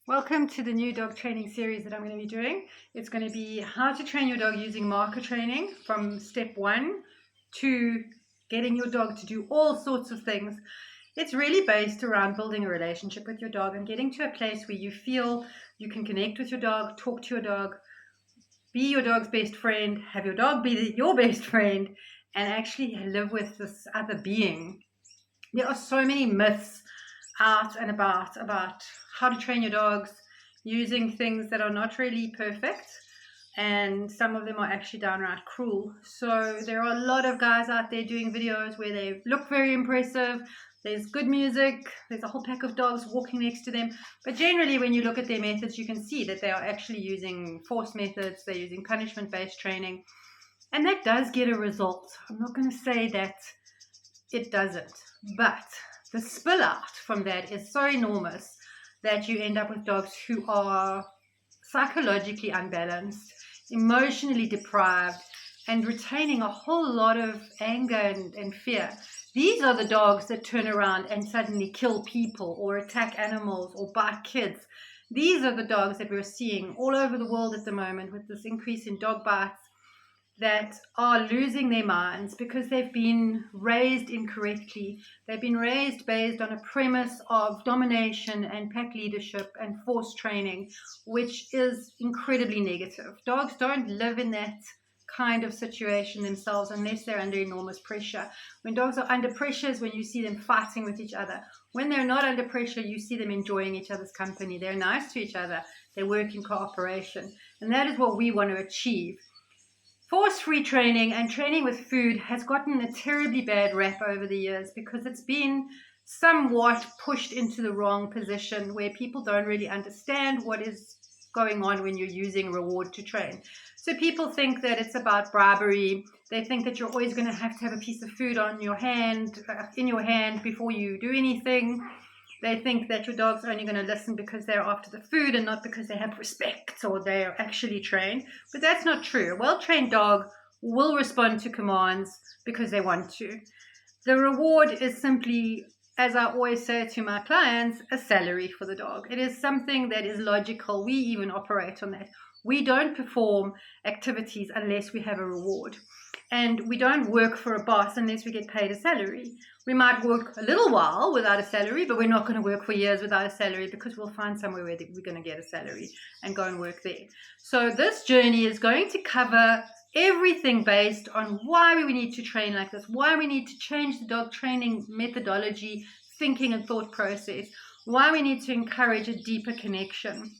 Welcome to the new dog training series that I'm going to be doing. It's going to be how to train your dog using marker training from step 1 to getting your dog to do all sorts of things. It's really based around building a relationship with your dog and getting to a place where you feel you can connect with your dog, talk to your dog, be your dog's best friend, have your dog be your best friend, and actually live with this other being. There are so many myths out and about how to train your dogs using things that are not really perfect, and some of them are actually downright cruel. So there are a lot of guys out there doing videos where they look very impressive, there's good music, there's a whole pack of dogs walking next to them, but generally when you look at their methods you can see that they are actually using force methods, they're using punishment based training, and that does get a result. I'm not going to say that it doesn't, but the spill out from that is so enormous that you end up with dogs who are psychologically unbalanced, emotionally deprived, and retaining a whole lot of anger and fear. These are the dogs that turn around and suddenly kill people or attack animals or bite kids. These are the dogs that we're seeing all over the world at the moment with this increase in dog bites, that are losing their minds because they've been raised incorrectly. They've been raised based on a premise of domination and pack leadership and force training, which is incredibly negative. Dogs don't live in that kind of situation themselves unless they're under enormous pressure. When dogs are under pressure is when you see them fighting with each other. When they're not under pressure, you see them enjoying each other's company. They're nice to each other. They work in cooperation. And that is what we want to achieve. Force-free training and training with food has gotten a terribly bad rap over the years because it's been somewhat pushed into the wrong position where people don't really understand what is going on when you're using reward to train. So people think that it's about bribery. They think that you're always going to have a piece of food on your hand, in your hand before you do anything. They think that your dog's only going to listen because they're after the food and not because they have respect or they're actually trained. But that's not true. A well-trained dog will respond to commands because they want to. The reward is simply, as I always say to my clients, a salary for the dog. It is something that is logical. We even operate on that. We don't perform activities unless we have a reward. And we don't work for a boss unless we get paid a salary. We might work a little while without a salary, but we're not going to work for years without a salary because we'll find somewhere where we're going to get a salary and go and work there. So this journey is going to cover everything based on why we need to train like this, why we need to change the dog training methodology, thinking and thought process, why we need to encourage a deeper connection.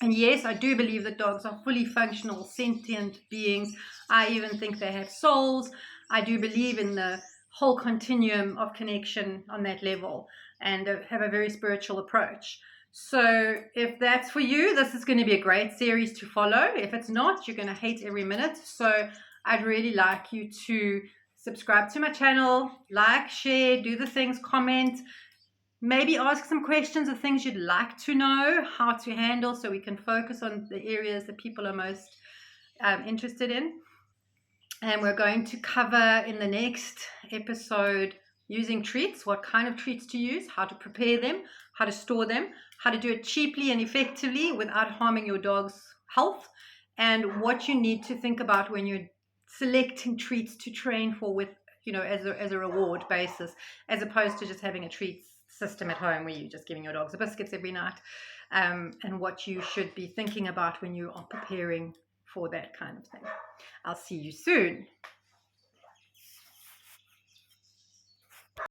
And yes, I do believe that dogs are fully functional, sentient beings. I even think they have souls. I do believe in the whole continuum of connection on that level and have a very spiritual approach. So if that's for you, this is going to be a great series to follow. If it's not, you're going to hate every minute. So I'd really like you to subscribe to my channel, like, share, do the things, comment. Maybe ask some questions of things you'd like to know how to handle so we can focus on the areas that people are most interested in. And we're going to cover in the next episode using treats, what kind of treats to use, how to prepare them, how to store them, how to do it cheaply and effectively without harming your dog's health, and what you need to think about when you're selecting treats to train for with, as a reward basis, as opposed to just having a treats system at home where you're just giving your dogs the biscuits every night, and what you should be thinking about when you are preparing for that kind of thing. I'll see you soon.